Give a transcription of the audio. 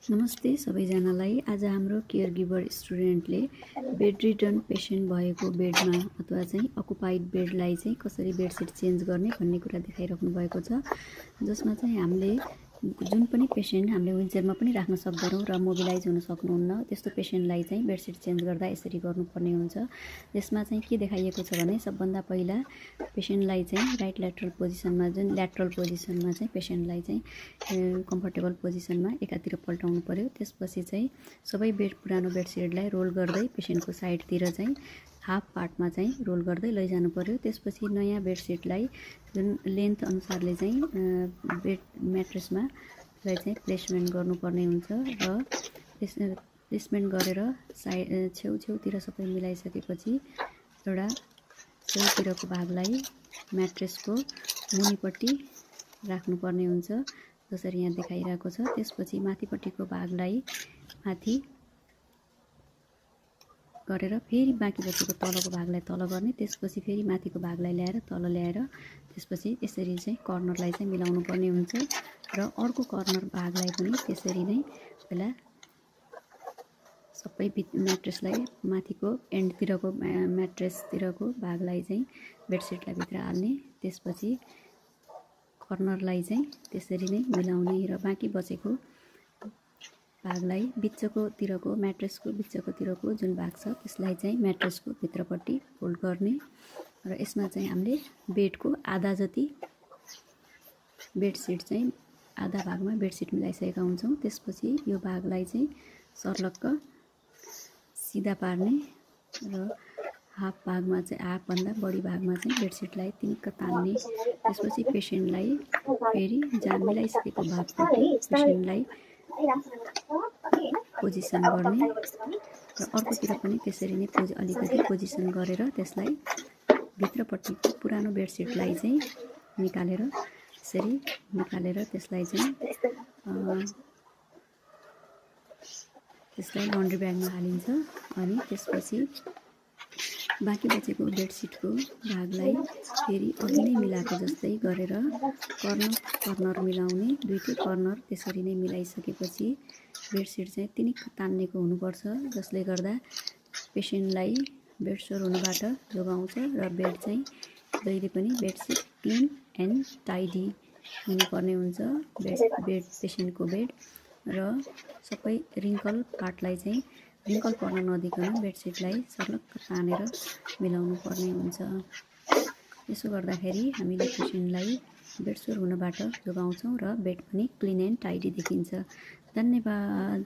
नमस्ते सबैजनालाई। आज हाम्रो केयर गिभर स्टुडेन्टले बेड रिटर्न पेसेन्ट भएको बेडमा अथवा चाहिँ अकुपाइड बेडलाई चाहिँ कसरी बेडसिट चेन्ज गर्ने भन्ने कुरा देखाइराख्नु भएको छ, जसमा चाहिँ हामीले जुन पनि पेसेन्ट हामीले व्हीलचेयरमा पनि राख्न सक्दैनौँ र मोबिलाइज हुन सक्नुहुन्न त्यस्तो पेसेन्टलाई चाहिँ बेडसिट चेन्ज गर्दा यसरी गर्नुपर्ने हुन्छ। यसमा चाहिँ के देखाइएको छ भने सबभन्दा पहिला पेसेन्टलाई चाहिँ राइट ल्याटरल पोजिसनमा, जुन ल्याटरल पोजिसनमा चाहिँ पेसेन्टलाई चाहिँ कम्फर्टेबल पोजिसनमा एकातिर पल्टाउनु पर्यो। त्यसपछि चाहिँ सबै पुरानो बेडसिटलाई रोल गर्दै पेसेन्टको साइडतिर चाहिँ हाफ पार्टमा चाहिँ रोल गर्दै लैजानु पर्यो। त्यसपछि नयाँ बेडसिटलाई जुन लेन्थ अनुसारले चाहिँ बेड म्याट्रेसमा चाहिँ प्लेसमेन्ट गर्नुपर्ने हुन्छ र प्लेसमेन्ट गरेर छेउछेउतिर सबै मिलाइसकेपछि एउटा छेउतिरको भागलाई म्याट्रेसको मुनिपट्टि राख्नुपर्ने हुन्छ, जसरी यहाँ देखाइरहेको छ। त्यसपछि माथिपट्टिको भागलाई माथि गरेर फेरि बाँकी बचेको तलको भागलाई तल गर्ने, त्यसपछि फेरि माथिको भागलाई ल्याएर तल ल्याएर त्यसपछि यसरी चाहिँ कर्नरलाई चाहिँ मिलाउनु पर्ने हुन्छ र अर्को कर्नर भागलाई पनि त्यसरी नै पहिला सबै म्याट्रेसलाई माथिको एन्डतिरको म्याट्रेसतिरको भागलाई चाहिँ बेडसिटलाई भित्र हाल्ने, त्यसपछि कर्नरलाई चाहिँ त्यसरी नै मिलाउने र बाँकी बचेको भागलाई बिचकोतिरको म्याट्रेसको बिचकोतिरको जुन भाग छ त्यसलाई चाहिँ म्याट्रेसको भित्रपट्टि फोल्ड गर्ने र यसमा चाहिँ हामीले बेडको आधा जति बेडसिट चाहिँ आधा भागमा बेडसिट मिलाइसकेका हुन्छौँ। त्यसपछि यो भागलाई चाहिँ सर्लक्क सिधा पार्ने र हाफ भागमा चाहिँ हाफभन्दा बढी भागमा चाहिँ बेडसिटलाई तिनिक्क तान्ने, त्यसपछि पेसेन्टलाई फेरि जहाँ मिलाइसकेको भागपट्टि पेसेन्टलाई पोजिसन गर्ने र अर्कोतिर पनि त्यसरी नै अलिकति पोजिसन गरेर त्यसलाई भित्रपट्टिको पुरानो बेडसिटलाई चाहिँ निकालेर त्यसलाई चाहिँ लन्ड्री ब्यागमा हालिन्छ। अनि त्यसपछि बाँकी बचेको बेडसिटको भागलाई फेरि अघि नै मिलाएको जस्तै गरेर कर्नर मिलाउने, दुईटै कर्नर त्यसरी नै मिलाइसकेपछि बेडसिट चाहिँ तिनिक्क तान्नेको हुनुपर्छ, जसले गर्दा पेसेन्टलाई बेडसोर हुनबाट जोगाउँछ र बेड चाहिँ जहिले पनि बेडसिट क्लिन एन्ड टाइडी हुनुपर्ने हुन्छ। बेड पेसेन्टको बेड र सबै रिङ्कल पार्टलाई चाहिँ रिङ्कल पर्न नदिकन बेडसिटलाई सर्लक्क तानेर मिलाउनु पर्ने हुन्छ। यसो गर्दाखेरि हामीले पेसेन्टलाई बेडसोर हुनबाट जोगाउँछौँ र बेड पनि क्लिन एन्ड टाइडी देखिन्छ। धन्यवाद।